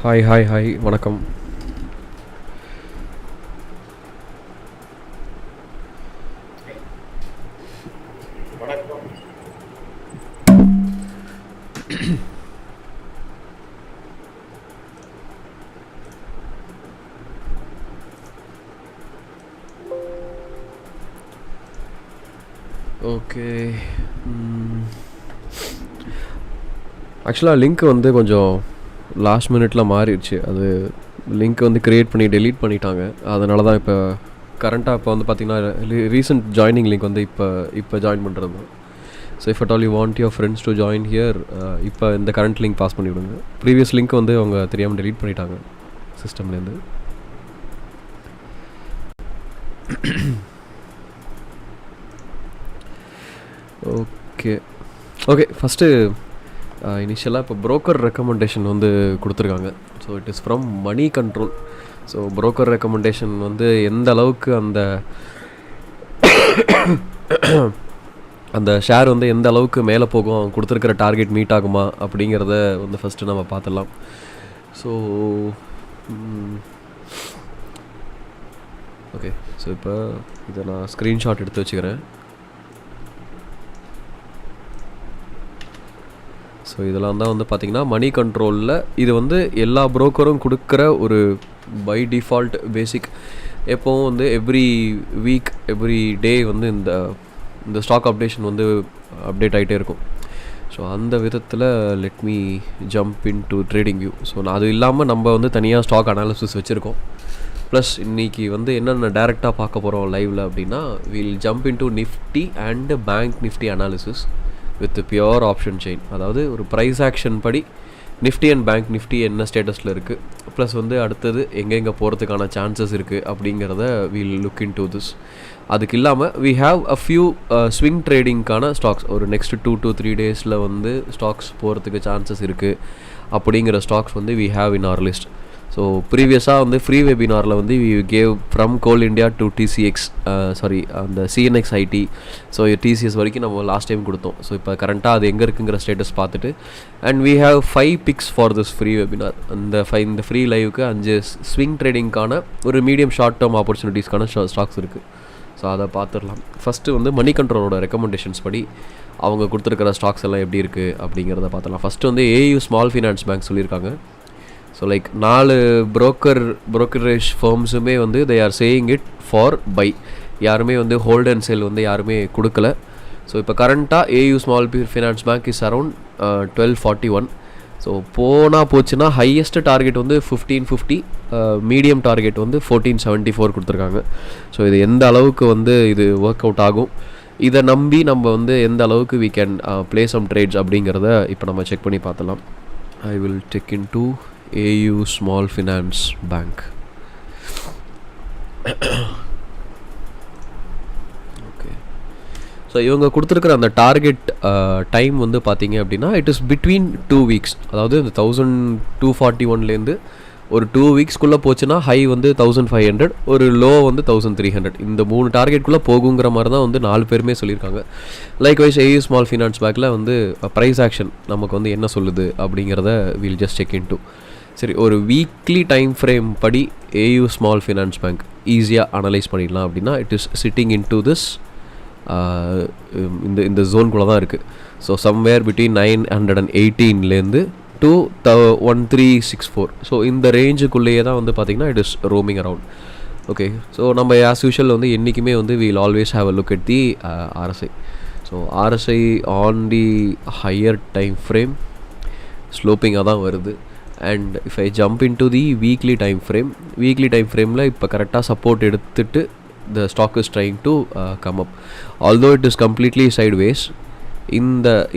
Hi வணக்கம். Okay, ஆக்சுவலாக link வந்து கொஞ்சம் லாஸ்ட் மினிட்ல மாறிடுச்சு. அது லிங்க் வந்து க்ரியேட் பண்ணி டெலீட் பண்ணிட்டாங்க. அதனால தான் இப்போ கரண்ட்டாக இப்போ வந்து பார்த்திங்கன்னா ரீசெண்ட் ஜாயினிங் லிங்க் வந்து இப்போ ஜாயின் பண்ணுறது தான். So if at all you want your friends to join here, இப்போ இந்த கரண்ட் லிங்க் பாஸ் பண்ணி விடுங்க. ப்ரீவியஸ் லிங்க் வந்து அவங்க தெரியாமல் டெலீட் பண்ணிட்டாங்க சிஸ்டம்லேருந்து. ஓகே ஃபஸ்ட்டு இனிஷியலாக இப்போ ப்ரோக்கர் ரெக்கமெண்டேஷன் வந்து கொடுத்துருக்காங்க. So it is from money control. So broker recommendation வந்து எந்த அளவுக்கு அந்த ஷேர் வந்து எந்த அளவுக்கு மேலே போகும், கொடுத்துருக்கிற டார்கெட் மீட் ஆகுமா அப்படிங்கிறத வந்து ஃபஸ்ட்டு நம்ம பார்த்துடலாம். ஸோ ஓகே, ஸோ இப்போ இதை நான் ஸ்க்ரீன்ஷாட் எடுத்து வச்சுக்கிறேன். ஸோ இதெல்லாம் தான் வந்து பார்த்திங்கன்னா மணி கண்ட்ரோலில் இது வந்து எல்லா ப்ரோக்கரும் கொடுக்குற ஒரு பை டிஃபால்ட் பேசிக். எப்போவும் வந்து எவ்ரி வீக் எவ்ரி டே வந்து இந்த ஸ்டாக் அப்டேஷன் வந்து அப்டேட் ஆகிட்டே இருக்கும். ஸோ அந்த விதத்தில் let me jump in to trading view. So அது இல்லாமல் நம்ம வந்து தனியாக ஸ்டாக் அனாலிசிஸ் வச்சுருக்கோம். ப்ளஸ் இன்றைக்கி வந்து என்னென்ன டேரெக்டாக பார்க்க போகிறோம் லைவில் அப்படின்னா, will jump in to Nifty and bank Nifty analysis with pure option chain. அதாவது ஒரு ப்ரைஸ் ஆக்ஷன் படி நிஃப்டி அண்ட் பேங்க் நிஃப்டி என்ன ஸ்டேட்டஸில் இருக்குது, ப்ளஸ் வந்து அடுத்தது எங்கெங்கே போகிறதுக்கான சான்சஸ் இருக்குது அப்படிங்கிறத will look in to this. அதுக்கு இல்லாமல் we have a few swing ட்ரேடிங்க்கான ஸ்டாக்ஸ் ஒரு நெக்ஸ்ட் 2 to 3 டேஸில் வந்து ஸ்டாக்ஸ் போகிறதுக்கு சான்சஸ் இருக்குது அப்படிங்கிற ஸ்டாக்ஸ் வந்து we have in our list. So ப்ரீவியஸாக வந்து ஃப்ரீ வெபினாரில் வந்து we gave from Coal India to DCX அந்த சிஎன்எக்ஸ் ஐடி. ஸோ டிசிஎஸ் வரைக்கும் நம்ம லாஸ்ட் டைம் கொடுத்தோம். ஸோ இப்போ கரண்ட்டாக அது எங்கே இருக்குங்கிற ஸ்டேட்டஸ் பார்த்துட்டு, and we have 5 picks for this free webinar. இந்த ஃப்ரீ லைவுக்கு 5 ஸ்விங் ட்ரேடிங்க்கான ஒரு மீடியம் ஷார்ட் டேர்ம் ஆப்பர்ச்சுனிட்டிஸ்க்கான ஸ்டாக்ஸ் இருக்குது. ஸோ அதை பார்த்துடலாம். ஃபஸ்ட்டு வந்து மணி கண்ட்ரோலோட ரெக்கமெண்டேஷன்ஸ் படி அவங்க கொடுத்துருக்கிற ஸ்டாக்ஸ் எல்லாம் எப்படி இருக்குது அப்படிங்கிறத பார்த்துடலாம். ஃபஸ்ட்டு வந்து ஏயு ஸ்மால் ஃபினான்ஸ் பேங்க் சொல்லியிருக்காங்க. ஸோ லைக் 4 brokerage ஃபர்ம்ஸுமே வந்து they are saying it for buy. யாருமே வந்து ஹோல்ட் அண்ட் செல் வந்து யாருமே கொடுக்கல. ஸோ இப்போ கரண்ட்டாக AU small finance bank is around 1241. So போச்சுன்னா ஹையஸ்ட் டார்கெட் வந்து 1550, மீடியம் டார்கெட் வந்து 1474 கொடுத்துருக்காங்க. ஸோ இது எந்த அளவுக்கு வந்து இது ஒர்க் அவுட் ஆகும், இதை நம்பி நம்ம வந்து எந்த அளவுக்கு we can play some trades அப்படிங்கிறத இப்போ நம்ம செக் பண்ணி பார்த்தலாம். I will check into AU Small Finance Bank. Okay, so இவங்க கொடுத்துருக்குற அந்த டார்கெட் டைம் வந்து பார்த்தீங்க அப்படின்னா இட் இஸ் பிட்வீன் 2 weeks. அதாவது இந்த 1241லேருந்து ஒரு 2 weeksக்குள்ளே போச்சுன்னா ஹை வந்து 1500, ஒரு லோ வந்து 1300. இந்த 3 டார்கெட்குள்ளே போகுங்கிற மாதிரி தான் வந்து 4 பேருமே சொல்லியிருக்காங்க. லைக்வைஸ் ஏயு ஸ்மால் ஃபினான்ஸ் பேங்க்கில் வந்து ப்ரைஸ் ஆக்ஷன் நமக்கு வந்து என்ன சொல்லுது அப்படிங்கிறத will just check in to. சரி, ஒரு வீக்லி டைம் ஃப்ரேம் படி ஏயு ஸ்மால் ஃபினான்ஸ் பேங்க் ஈஸியாக அனலைஸ் பண்ணிடலாம் அப்படின்னா it is sitting in to this இந்த ஜோன்குள்ளே தான் இருக்குது. ஸோ சம்வேர் பிட்வீன் 918லேருந்து to 1364. ஸோ இந்த ரேஞ்சுக்குள்ளேயே தான் வந்து பார்த்திங்கன்னா it is roaming around. Okay, so நம்ம ஆஸ் யூஷுவல் வந்து என்றைக்குமே வந்து we'll always have a look at the RSI. So RSI on the higher time frame ஸ்லோப்பிங்காக தான் வருது. And if I jump in to the weekly time ஃப்ரேமில் இப்போ கரெக்டாக சப்போர்ட் எடுத்துட்டு the stock is trying to come up. Although it is completely sideways.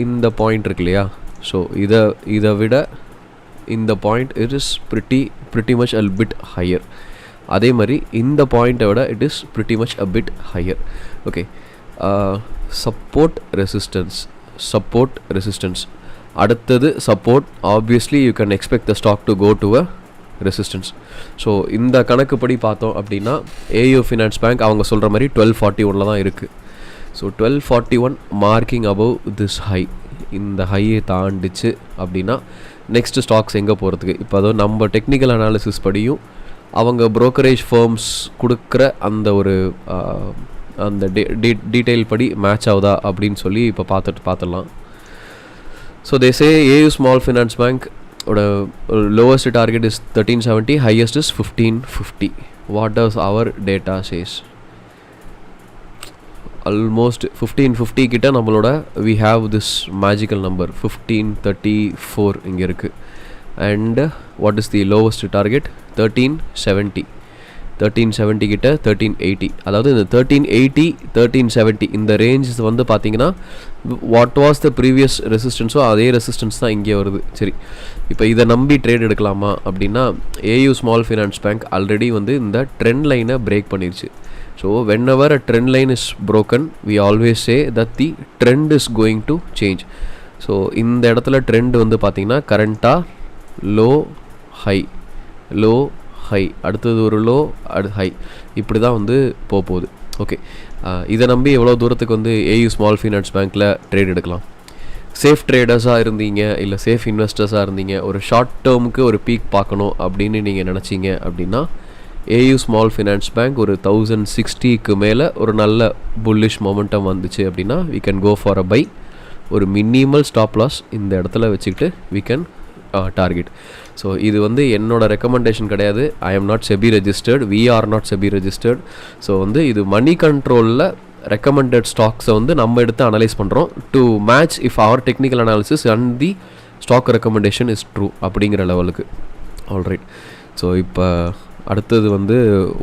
இந்த point இருக்கு இல்லையா, ஸோ இதை விட இந்த point it is pretty much a bit higher. அதே மாதிரி இந்த பாயிண்ட்டை விட it is pretty much a bit higher. Okay, support resistance அடுத்தது support. Obviously you can expect the stock to go to a resistance. So இந்த கணக்குப்படி பார்த்தோம் அப்படின்னா ஏயு ஃபினான்ஸ் பேங்க் அவங்க சொல்கிற மாதிரி 1241 தான் இருக்குது. So 1241 marking above this high, இந்த ஹையை தாண்டிச்சு அப்படின்னா நெக்ஸ்ட்டு ஸ்டாக்ஸ் எங்கே போகிறதுக்கு. இப்போ அதுவும் நம்ம டெக்னிக்கல் அனாலிசிஸ் படியும் அவங்க ப்ரோக்கரேஜ் ஃபர்ம்ஸ் கொடுக்குற அந்த ஒரு அந்த டீட்டெயில் படி மேட்ச் ஆகுதா அப்படின்னு சொல்லி இப்போ பார்த்துடலாம். So they say AU small finance bank ஓட lowest target is 1370, highest is 1550. What does our data says? Almost 1550 கிட்ட நம்மளோட we have this magical number 1534 இங்கே இருக்குது. And what is the lowest target? 1370 கிட்ட 1380. அதாவது இந்த 1380 1370 இந்த ரேஞ்சஸ் வந்து பார்த்தீங்கன்னா வாட் வாஸ் த ப்ரீவியஸ் ரெசிஸ்டன்ஸோ அதே ரெசிஸ்டன்ஸ் தான் இங்கே வருது. சரி, இப்போ இதை நம்பி ட்ரேட் எடுக்கலாமா அப்படின்னா AU small finance bank already வந்து இந்த ட்ரெண்ட் லைனை பிரேக் பண்ணிருச்சு. So when ever a trend line is broken we always say that the trend is going to change. So இந்த இடத்துல ட்ரெண்ட் வந்து பார்த்தீங்கன்னா கரண்ட்டாக லோ ஹை அடுத்தது ஒரு லோ ஹை இப்படி தான் வந்து போகுது. ஓகே, இதை நம்பி எவ்வளோ தூரத்துக்கு வந்து ஏயு ஸ்மால் ஃபினான்ஸ் பேங்க்கில் ட்ரேட் எடுக்கலாம். சேஃப் ட்ரேடர்ஸாக இருந்தீங்க இல்லை சேஃப் இன்வெஸ்டர்ஸாக இருந்தீங்க, ஒரு ஷார்ட் டேர்முக்கு ஒரு பீக் பார்க்கணும் அப்படின்னு நீங்கள் நினச்சிங்க அப்படின்னா ஏயு ஸ்மால் ஃபினான்ஸ் பேங்க் ஒரு 1060க்கு மேலே ஒரு நல்ல புல்லிஷ் மொமெண்டம் வந்துச்சு அப்படின்னா we can go for a buy. ஒரு மினிமல் ஸ்டாப் லாஸ் இந்த இடத்துல வச்சுக்கிட்டு we can டார்கெட். ஸோ இது வந்து என்னோட ரெக்கமெண்டேஷன் கிடையாது. I am not SEBI registered, we are not SEBI registered. So வந்து இது மணி கண்ட்ரோலில் ரெக்கமெண்டட் ஸ்டாக்ஸை வந்து நம்ம எடுத்து அனலைஸ் பண்ணுறோம் to match if our technical analysis and the stock recommendation is true அப்படிங்கிற லெவலுக்கு. ஆல்ரைட், ஸோ இப்போ அடுத்தது வந்து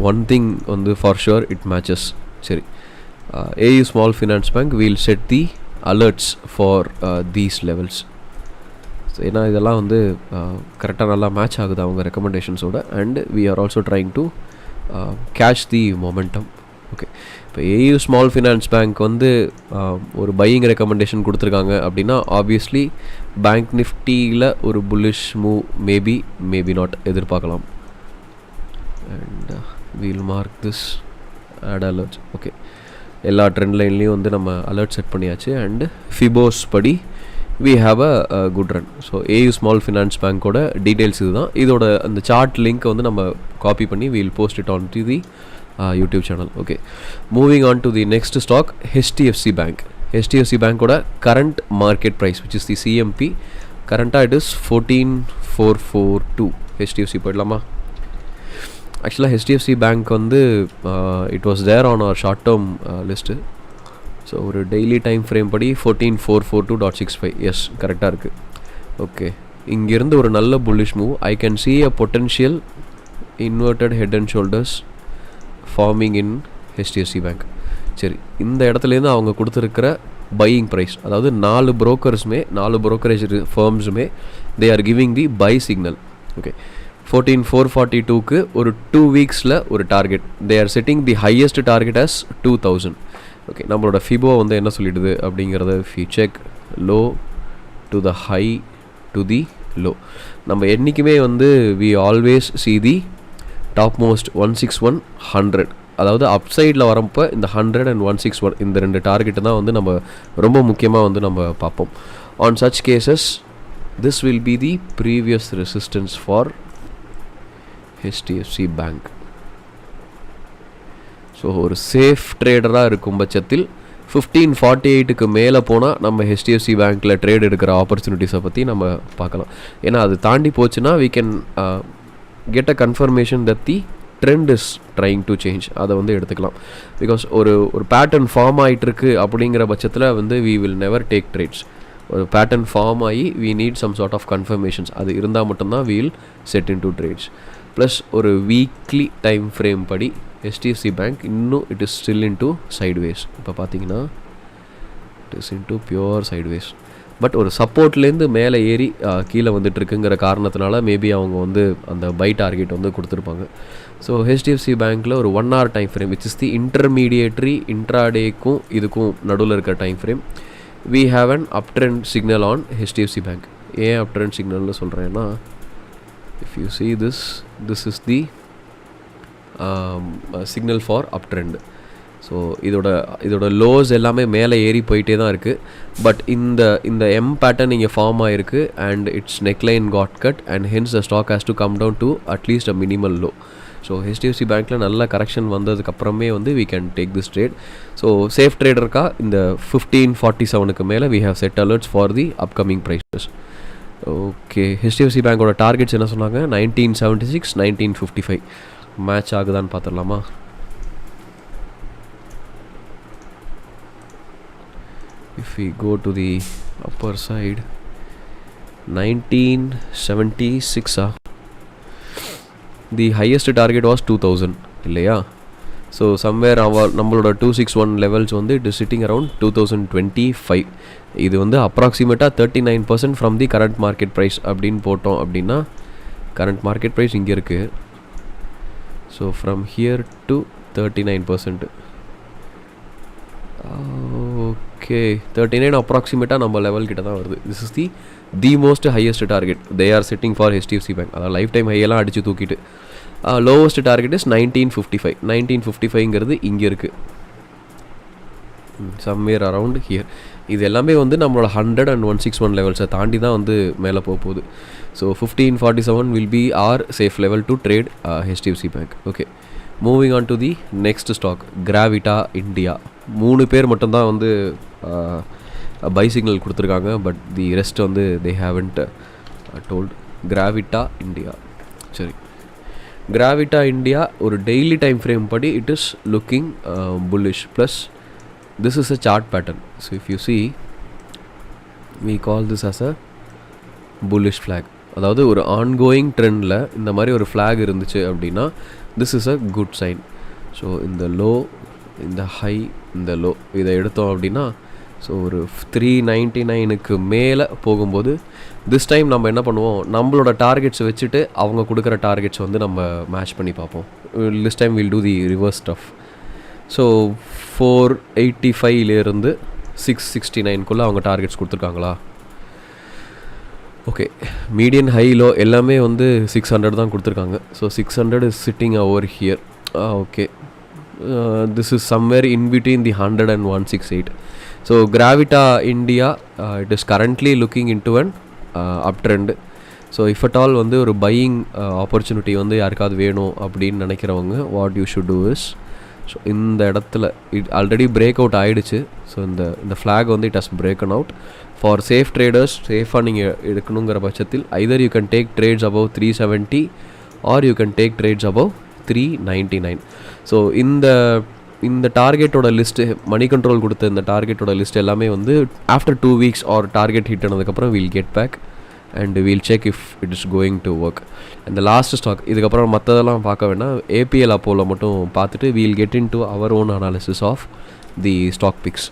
ஒன் திங் வந்து ஃபார் ஷுர் இட் மேட்சஸ். சரி, AU small finance bank we'll set the alerts for these levels. So ஏன்னா இதெல்லாம் வந்து கரெக்டாக நல்லா மேட்ச் ஆகுது அவங்க ரெக்கமெண்டேஷன்ஸோட. And we are also trying to catch the momentum. Okay, இப்போ ஏயு ஸ்மால் ஃபினான்ஸ் பேங்க் வந்து ஒரு பையிங் ரெக்கமெண்டேஷன் கொடுத்துருக்காங்க அப்படின்னா ஆப்வியஸ்லி பேங்க் நிஃப்டியில் ஒரு புல்லிஷ் மூவ் மேபி நாட் எதிர்பார்க்கலாம். And we'll mark this at alerts. Okay, எல்லா ட்ரெண்ட் லைன்லேயும் வந்து நம்ம அலர்ட் செட் பண்ணியாச்சு. அண்டு ஃபிபோஸ் படி we have a good run. So AU small finance பேங்க்கோட டீட்டெயில்ஸ் இதுதான். இதோட அந்த சார்ட் லிங்க்கை வந்து நம்ம காப்பி பண்ணி we'll post it on to the YouTube channel. Okay, moving on to the next stock HDFC bank. HDFC பேங்க்கோட current market price which is the CMP கரண்ட்டாக இட் இஸ் 14442. ஹெச்டிஎஃப்சி போயிடலாமா? ஆக்சுவலாக ஹெச்டிஎஃப்சி பேங்க் வந்து it was there on our short term list. So ஒரு daily time frame படி 14442.65 is கரெக்டாக இருக்குது. Okay, இங்கேருந்து ஒரு நல்ல bullish move. I can see a potential inverted head and shoulders forming in HDFC Bank. சரி, இந்த இடத்துலேருந்து அவங்க கொடுத்துருக்கிற பையிங் ப்ரைஸ், அதாவது 4 brokerage ஃபர்ம்ஸுமே they are giving the buy signal. Okay, 14442க்கு ஒரு 2 வீக்ஸில் ஒரு target. They are setting the highest target as 2000. Okay, நம்மளோட ஃபிபோ வந்து என்ன சொல்லிடுது அப்படிங்கிறத few check low to the high to the low. நம்ம என்றைக்குமே வந்து we always see the top most 161 100, அதாவது அப் சைடில் வரப்போ இந்த 100 and 161 இந்த 2 டார்கெட்டு தான் வந்து நம்ம ரொம்ப முக்கியமாக வந்து நம்ம பார்ப்போம். On such cases this will be the previous resistance for HDFC bank. So ஒரு சேஃப் ட்ரேடராக இருக்கும் பட்சத்தில் 1548க்கு மேலே போனால் நம்ம ஹெச்டிஎஃப்சி பேங்க்கில் ட்ரேட் எடுக்கிற ஆப்பர்ச்சுனிட்டிஸை பற்றி நம்ம பார்க்கலாம். ஏன்னா அது தாண்டி போச்சுன்னா we can get a confirmation that the trend is trying to change. அதை வந்து எடுத்துக்கலாம். பிகாஸ் ஒரு பேட்டர்ன் ஃபார்ம் ஆகிட்டுருக்கு அப்படிங்கிற பட்சத்தில் வந்து we will never take trades. ஒரு பேட்டர்ன் ஃபார்ம் ஆகி we need some sort of confirmations. அது இருந்தால் மட்டும்தான் we will set into trades. Plus ஒரு வீக்லி டைம் ஃப்ரேம் படி ஹெச்டிஎஃப்சி பேங்க் இன்னும் it is still into sideways. இப்போ பார்த்தீங்கன்னா it is into pure sideways. But ஒரு சப்போர்ட்லேருந்து மேலே ஏறி கீழே வந்துட்டுருக்குங்கிற காரணத்தினால மேபி அவங்க வந்து அந்த பை டார்கெட் வந்து கொடுத்துருப்பாங்க. ஸோ ஹெச்டிஎஃப்சி பேங்க்கில் ஒரு 1 hour time frame which is the intermediary இன்ட்ராடேக்கும் இதுக்கும் நடுவில் இருக்கிற time frame, we have an up trend signal on HDFC bank. ஏன் அப் ட்ரெண்ட் சிக்னல்னு சொல்கிறேன்னா, if you see this is the signal for uptrend. So இதோட லோஸ் எல்லாமே மேலே ஏறி போயிட்டே தான் இருக்குது. பட் இந்த எம் பேட்டர்ன் இங்கே ஃபார்ம் ஆகிருக்கு and its neckline got cut and hence the stock has to come down to at least a minimal low. So HDFC பேங்க்கில் நல்ல கரெக்ஷன் வந்ததுக்கப்புறமே வந்து we can take this trade. So safe ட்ரேடருக்கா இந்த 1547க்கு மேலே we have set alerts for the upcoming prices. Okay, HDFC பேங்கோட targets என்ன சொன்னாங்க? 1976, 1955. மேட்ச் ஆகுதான்னு பார்த்துடலாமா? If we go to the upper side, 1976 the highest target was 2000 இல்லையா? ஸோ சம்வேர் நம்மளோட 261 லெவல்ஸ் வந்து இட் இஸ் சிட்டிங் அரவுண்ட் 2025. இது வந்து அப்ராக்சிமேட்டாக 39% from the current market price அப்படின்னு போட்டோம் அப்படின்னா, கரண்ட் மார்க்கெட் ப்ரைஸ் இங்கே இருக்குது. So from here to 39%. Okay, 39 அப்ராக்சிமேட்டாக நம்ம லெவல் கிட்ட தான் வருது. This is the most highest target they are setting for HDFC Bank. அதாவது லைஃப் டைம் ஹையெல்லாம் அடித்து தூக்கிட்டு லோவஸ்ட் டார்கெட் இஸ் 1955. 1955ங்கிறது இங்கே இருக்குது, சம்வேர் அரவுண்ட் ஹியர். இது எல்லாமே வந்து நம்மளோட 100 and 161 லெவல்ஸை தாண்டி தான் வந்து மேலே போகுது. So 1547 will be our safe level to trade HDFC Bank. Okay, moving on to the next stock, Gravita India. 3 பேர் மட்டும்தான் வந்து பை சிக்னல் கொடுத்துருக்காங்க. பட் தி ரெஸ்ட் வந்து they haven't told. Gravita India, சரி, கிராவிட்டா இண்டியா ஒரு டெய்லி டைம் ஃப்ரேம் படி it is looking bullish. Plus this is a chart pattern. So if you see, we call this as a bullish flag. அதாவது ஒரு ongoing ட்ரெண்டில் இந்த மாதிரி ஒரு ஃப்ளாக் இருந்துச்சு அப்படின்னா this is a good sign. So இந்த லோ, இந்த ஹை, இந்த லோ இதை எடுத்தோம் அப்படின்னா, ஸோ ஒரு 399க்கு மேலே போகும்போது திஸ் டைம் நம்ம என்ன பண்ணுவோம், நம்மளோட டார்கெட்ஸ் வச்சுட்டு அவங்க கொடுக்குற டார்கெட்ஸ் வந்து நம்ம மேட்ச் பண்ணி பார்ப்போம். This time will do the reverse stuff. So 485லேருந்து 669க்குள்ளே அவங்க டார்கெட்ஸ் கொடுத்துருக்காங்களா? ஓகே, மீடியன் ஹை லோ எல்லாமே வந்து 600 தான் கொடுத்துருக்காங்க. So 600 is sitting over here. Okay, this is somewhere in between the 100 and 168. So கிராவிட்டா India it is currently looking in to an up trend. So if at all வந்து ஒரு buying opportunity வந்து யாருக்காவது வேணும் அப்படின்னு நினைக்கிறவங்க, what you should do is, so இந்த இடத்துல it already break out ஆகிடுச்சு. ஸோ இந்த ஃப்ளாக் வந்து it has broken out. For safe traders, சேஃபாக நீங்கள் எடுக்கணுங்கிற பட்சத்தில் either you can take trades above 370 or you can take trades above 399. So இந்த டார்கெட்டோட லிஸ்ட்டு, மணி கண்ட்ரோல் கொடுத்த இந்த டார்கெட்டோட லிஸ்ட் எல்லாமே வந்து after 2 weeks our target hit ஆனதுக்கப்புறம் will get back and will check if it is going to work. இந்த last stock, இதுக்கப்புறம் மற்றதெல்லாம் பார்க்க வேண்டாம், ஏபிஎல் அப்போவில் மட்டும் பார்த்துட்டு will get in to our own analysis of the stock picks.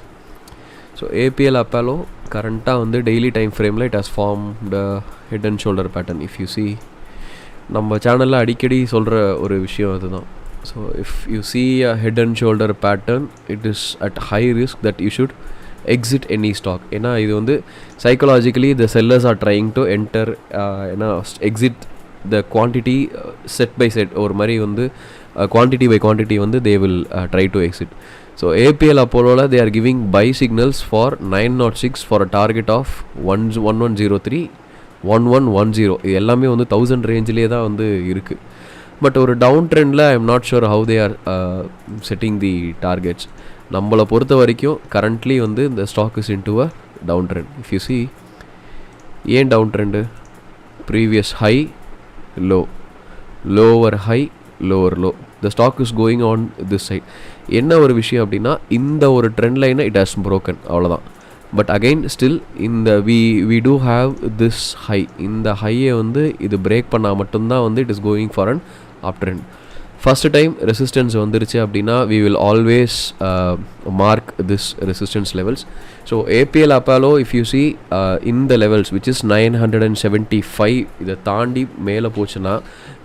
So APL Apollo கரண்ட்டாக வந்து டெய்லி டைம் ஃப்ரேமில் it has formed head and shoulder pattern. If you see, நம்ம சேனலில் அடிக்கடி சொல்கிற ஒரு விஷயம் அதுதான். So if you see a head and shoulder pattern, it is at high risk that you should exit any stock. ஏன்னா இது வந்து psychologically the sellers are trying to enter ஏன்னா exit the quantity set by set, ஒரு மாதிரி வந்து quantity by quantity வந்து they will try to exit. So APL அப்போலோவில் they are giving buy signals for 906 for a target of 1103 1110. இது எல்லாமே வந்து 1000 ரேஞ்சிலே தான் வந்து இருக்குது. பட் ஒரு டவுன் ட்ரெண்டில் I am not sure how they are setting the targets. நம்மளை பொறுத்த வரைக்கும் கரண்ட்லி வந்து இந்த stock is in to a down trend. If you see, ஏன் down trend? Previous high, low, lower high, lower low, the stock is going on this side. என்ன ஒரு விஷயம் அப்படின்னா, இந்த ஒரு ட்ரெண்ட் லைனை இட் ஹாஸ் broken, அவ்வளோதான். பட் அகைன் ஸ்டில் இந்த we do have this high. இந்த ஹையை வந்து இது பிரேக் பண்ணால் மட்டும்தான் வந்து it is going for an up trend. First time resistance வந்துருச்சு அப்படின்னா we will always mark this resistance levels. So APL Apollo, if you see in the levels which is 975, இதை தாண்டி மேலே போச்சுன்னா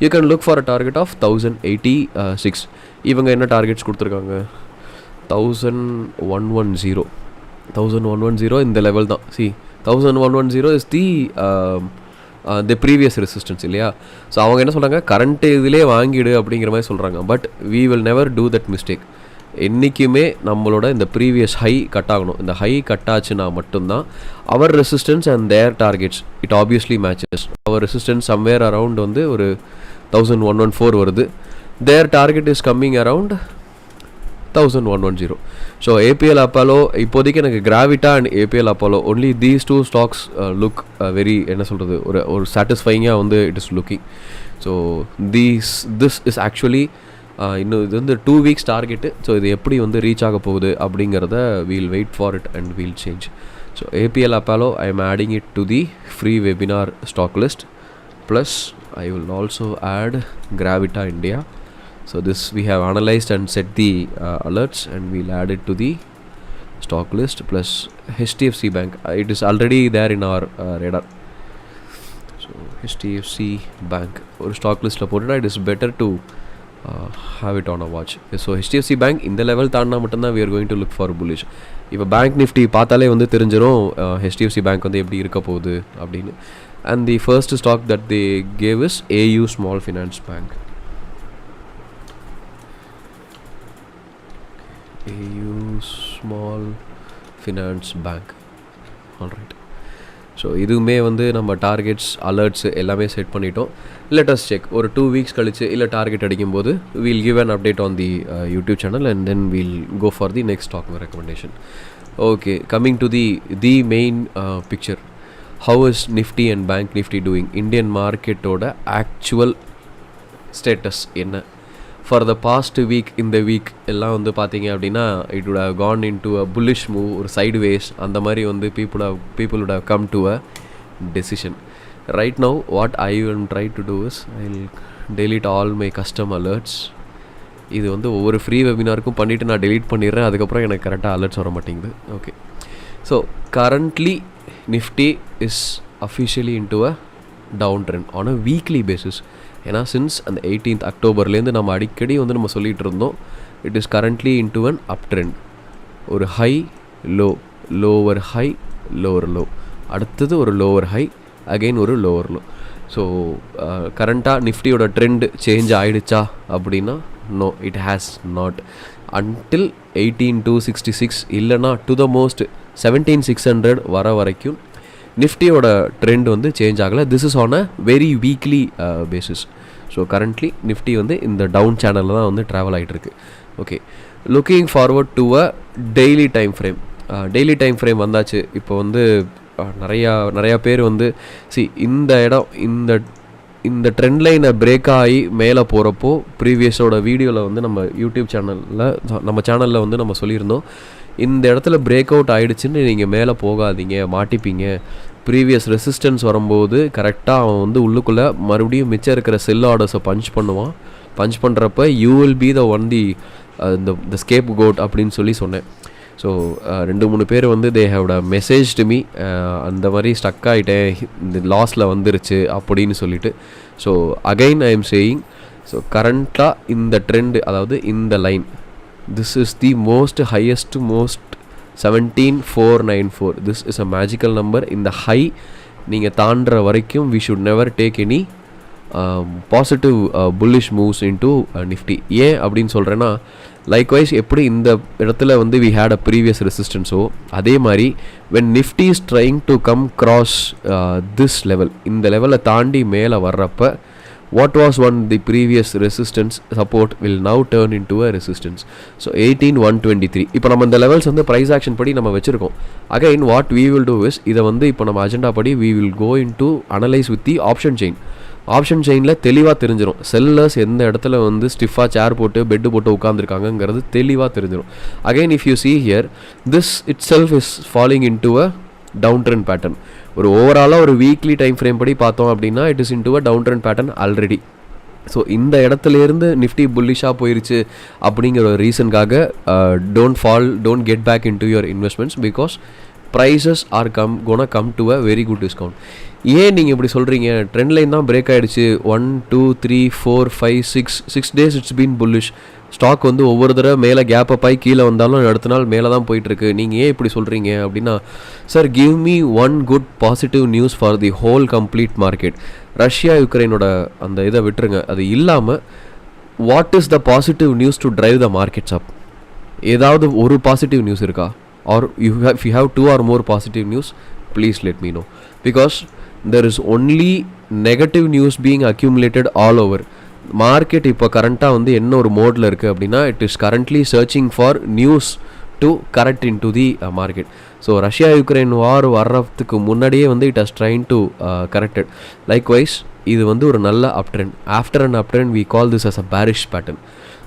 you can look for a target of 1086. இவங்க என்ன targets கொடுத்துருக்காங்க? 1110 இந்த லெவல் தான். see 1110 is the previous resistance இல்லையா? ஸோ அவங்க என்ன சொல்கிறாங்க, கரண்ட்டு இதிலே வாங்கிடு அப்படிங்கிற மாதிரி சொல்கிறாங்க. But we will never do that mistake. என்றைக்குமே நம்மளோட இந்த ப்ரீவியஸ் ஹை கட் ஆகணும். இந்த ஹை கட் ஆச்சுன்னா மட்டும்தான் our resistance and their targets it obviously matches. Our resistance somewhere around வந்து ஒரு 1114 வருது. Their target is coming around 1110. So APL Apollo இப்போதைக்கு எனக்கு Gravita and APL Apollo only these two stocks look very என்ன சொல்கிறது, ஒரு சாட்டிஸ்ஃபைங்காக வந்து it is looking. So this is actually இன்னும் இது வந்து 2 weeks டார்கெட்டு. ஸோ இது எப்படி வந்து ரீச் ஆக போகுது அப்படிங்கிறத we'll wait for it and we'll change. So APL Apollo I am adding it to the free webinar stock list, plus I will also add Gravita India. So this we have analyzed and set the alerts and we'll add it to the stock list, plus HDFC Bank. It is already there in our radar. So HDFC Bank or stock list la potta it is better to have it on a watch. So HDFC Bank in the level தாண்டா மட்டும்தான் we are going to look for bullish. இப்போ bank Nifty பார்த்தாலே வந்து தெரிஞ்சிடும் HDFC Bank வந்து எப்படி இருக்க போகுது அப்படின்னு. And the first stock that they gave is AU Small Finance Bank. AU Small Finance Bank. Alright. So இதுவுமே வந்து நம்ம டார்கெட்ஸ் அலர்ட்ஸ் எல்லாமே செட் பண்ணிட்டோம். லெட்டஸ் செக் ஒரு 2 weeks கழிச்சு இல்லை டார்கெட் அடிக்கும்போது we'll give an update on the YouTube channel and then we'll go for the next stock recommendation. Okay, coming to the main picture. How is Nifty and bank Nifty doing? Indian மார்க்கெட்டோட actual status என்ன? For the past week, இந்த week எல்லாம் வந்து பார்த்தீங்க அப்படின்னா it would have gone into a bullish move, ஒரு sideways அந்த மாதிரி வந்து people would have come to a decision. Right now what I will try to do is I'll delete all my custom alerts. இது வந்து ஒவ்வொரு free வெபினாருக்கும் பண்ணிவிட்டு நான் delete பண்ணிடுறேன். அதுக்கப்புறம் எனக்கு கரெக்டாக அலர்ட்ஸ் வர மாட்டேங்குது. Okay, so currently Nifty is officially into a down trend on a weekly basis. ஏன்னா சின்ஸ் அந்த 18th அக்டோபர்லேருந்து நம்ம அடிக்கடி வந்து நம்ம சொல்லிகிட்டு இருந்தோம் it is currently into an up trend. ஒரு high low, lower high, lower low, அடுத்தது ஒரு லோவர் ஹை, அகெயின் ஒரு லோவர் லோ. ஸோ கரண்ட்டாக நிஃப்டியோட ட்ரெண்ட் சேஞ்ச் ஆகிடுச்சா அப்படின்னா no, it has not. Until 18266 இல்லைனா டு த மோஸ்ட் 17600 வர வரைக்கும் நிஃப்டியோட ட்ரெண்ட் வந்து சேஞ்ச் ஆகலை. This is on a very weekly basis. So currently Nifty வந்து இந்த டவுன் சேனலில் தான் வந்து ட்ராவல் ஆகிட்டுருக்கு. Okay, looking forward to a daily time frame. Daily time frame வந்தாச்சு. இப்போ வந்து நிறையா பேர் வந்து இந்த இடம் இந்த ட்ரெண்ட் லைனை பிரேக் ஆகி மேலே போகிறப்போ ப்ரீவியஸோட வீடியோவில் வந்து நம்ம யூடியூப் சேனலில் வந்து நம்ம சொல்லியிருந்தோம் இந்த இடத்துல பிரேக் அவுட் ஆகிடுச்சின்னு நீங்கள் மேலே போகாதீங்க, மாட்டிப்பீங்க. ப்ரீவியஸ் ரெசிஸ்டன்ஸ் வரும்போது கரெக்டாக அவன் வந்து உள்ளுக்குள்ளே மறுபடியும் மிச்சம் இருக்கிற செல் ஆர்டர்ஸை பஞ்ச் பண்ணுவான். பஞ்ச் பண்ணுறப்ப you will be the one the இந்த ஸ்கேப் கோட் அப்படின்னு சொன்னேன். ஸோ 2-3 பேர் வந்து they have message to me அந்த மாதிரி ஸ்டக் ஆகிட்டேன், இந்த லாஸில் வந்துருச்சு அப்படின்னு சொல்லிட்டு. So again I am saying, so கரண்ட்டாக இந்த ட்ரெண்டு, அதாவது இந்த line, this is the most highest 17494. this is a magical number. இந்த ஹை நீங்கள் தாண்டுற வரைக்கும் we should never take any positive bullish moves into nifty. ஏன் அப்படின்னு சொல்கிறேன்னா, லைக்வைஸ் எப்படி இந்த இடத்துல வந்து we had a previous resistance, அதே மாதிரி when nifty is trying to come cross this level, இந்த லெவலை தாண்டி மேலே வர்றப்ப what was the previous resistance support will now turn into a resistance. So 18123. இப்போ நம்ம இந்த லெவல்ஸ் வந்து ப்ரைஸ் ஆக்ஷன் படி நம்ம வச்சுருக்கோம். Again what we will do is இதை வந்து இப்போ நம்ம அஜெண்டா படி we will go into analyze with the option chain. Option செயினில் தெளிவாக தெரிஞ்சிடும் செல்லர்ஸ் எந்த இடத்துல வந்து ஸ்டிஃபாக சேர் போட்டு பெட்டு போட்டு உட்காந்துருக்காங்கங்கிறது தெளிவாக தெரிஞ்சிடும். Again if you see here, this itself is falling into a down trend pattern. ஒரு ஓவராலாக ஒரு வீக்லி டைம் ஃப்ரேம் படி பார்த்தோம் அப்படின்னா it is into a down trend pattern already. So இந்த இடத்துலேருந்து நிஃப்டி புல்லிஷாக போயிருச்சு அப்படிங்கிற ஒரு ரீசனுக்காக don't get back in to your investments because prices are gonna come to a very good discount. ஏன் நீங்கள் இப்படி சொல்கிறீங்க? ட்ரெண்ட் லைன் தான் பிரேக் ஆகிடுச்சு. 1 2 3 4 5 6 days it's been bullish. Stock வந்து ஒவ்வொரு தடவை மேலே கேப் அப் ஆகி கீழே வந்தாலும் அடுத்த நாள் மேலே தான் போயிட்டுருக்கு. நீங்கள் ஏன் இப்படி சொல்கிறீங்க அப்படின்னா, sir give me one good positive news for the whole complete market. Russia யுக்ரைனோட அந்த இதை விட்டுருங்க. அது இல்லாமல் what is the positive news to drive the markets up? ஏதாவது ஒரு பாசிட்டிவ் நியூஸ் இருக்கா? Or if you have 2 or more positive news, please let me know, because there is only negative news being accumulated all over. Market இப்போ கரண்ட்டாக வந்து என்ன ஒரு மோடில் இருக்குது அப்படின்னா, it is currently searching for news to correct into the market. So Russia Ukraine வார் வர்றதுக்கு முன்னாடியே வந்து it has trying to corrected. Likewise இது வந்து ஒரு நல்ல up trend. After and up trend we call this as a bearish pattern.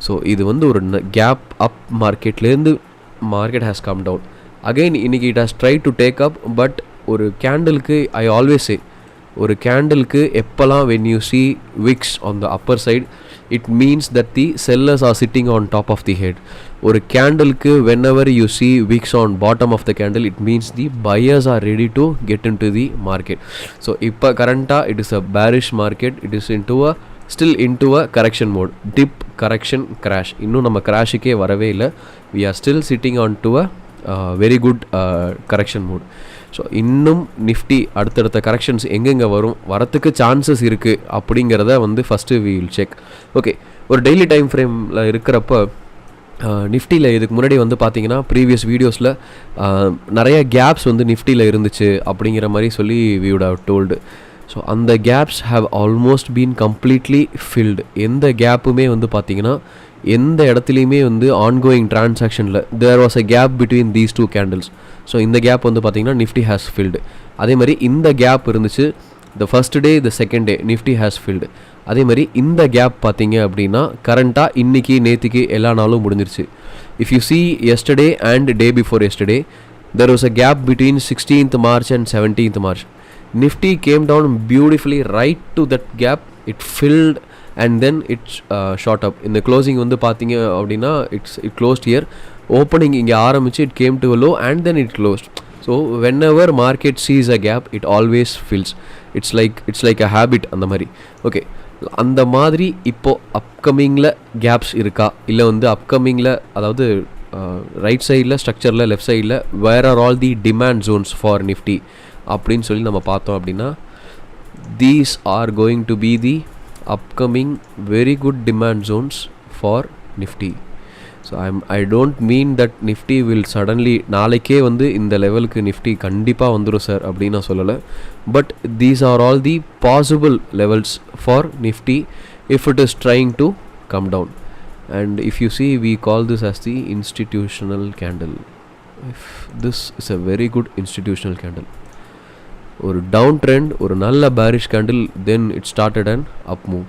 So இது வந்து ஒரு கேப் அப் மார்க்கெட்லேருந்து market has come down again. இன்னைக்கு it has tried to take up, but ஒரு கேண்டிலுக்கு I always say, ஒரு கேண்டிலுக்கு எப்போல்லாம் when you see wicks on the upper side, it means that the sellers are sitting on top of the head. ஒரு கேண்டிலுக்கு whenever you see wicks on bottom of the candle, it means the buyers are ready to get into the market. So இப்போ கரண்ட்டாக it is a bearish market. It is still into a correction mode. Dip, correction, crash. இன்னும் நம்ம கிராஷுக்கே வரவே இல்லை. We are still sitting on to a very good correction mode. So இன்னும் Nifty அடுத்தடுத்த corrections எங்கெங்கே வரத்துக்கு சான்சஸ் இருக்குது அப்படிங்கிறத வந்து first we will check. Okay, ஒரு டெய்லி டைம் ஃப்ரேமில் இருக்கிறப்ப நிஃப்டியில் இதுக்கு முன்னாடி வந்து பார்த்தீங்கன்னா ப்ரீவியஸ் வீடியோஸில் நிறைய கேப்ஸ் வந்து நிஃப்டியில் இருந்துச்சு அப்படிங்கிற மாதிரி சொல்லி we would have told. So அந்த gaps have almost been completely filled. எந்த கேப்புமே வந்து பார்த்தீங்கன்னா எந்த இடத்துலையுமே வந்து ஆன்கோயிங் டிரான்சாக்ஷனில் there was a gap between these 2 candles. So இந்த கேப் வந்து பார்த்தீங்கன்னா நிஃப்டி ஹேஸ் ஃபில்டு. அதே மாதிரி இந்த கேப் இருந்துச்சு the first day, the second day Nifty has filled. அதே மாதிரி இந்த கேப் பார்த்தீங்க அப்படின்னா கரண்ட்டாக இன்றைக்கி நேற்றுக்கு எல்லா நாளும் முடிஞ்சிருச்சு. If you C yesterday and day before yesterday, there was a gap between 16th March and 17th March. Nifty came down beautifully right to that gap. It filled and then it shot up. In the closing வந்து பார்த்தீங்க அப்படின்னா it closed here. Opening இங்கே ஆரம்பிச்சு it came to a low and then it closed. So whenever market sees a gap, it always fills. It's like a habit அந்த மாதிரி. Okay, அந்த மாதிரி இப்போது அப்கமிங்கில் கேப்ஸ் இருக்கா? இல்லை வந்து அப்கமிங்கில் அதாவது ரைட் சைடில் ஸ்ட்ரக்சரில் லெஃப்ட் சைடில் where are all the demand zones for Nifty அப்படின்னு சொல்லி நம்ம பார்த்தோம் அப்படின்னா, these are going to be the upcoming very good demand zones for Nifty. So I don't mean that Nifty will suddenly நாளைக்கே வந்து இந்த லெவலுக்கு நிஃப்டி கண்டிப்பாக வந்துடும் சார் அப்படின்னு நான் சொல்லலை. But these are all the possible levels for Nifty if it is trying to come down. And if you see, we call this as the institutional candle. If this is a very good institutional candle. ஒரு down trend, ஒரு நல்ல bearish candle, then it started an up move.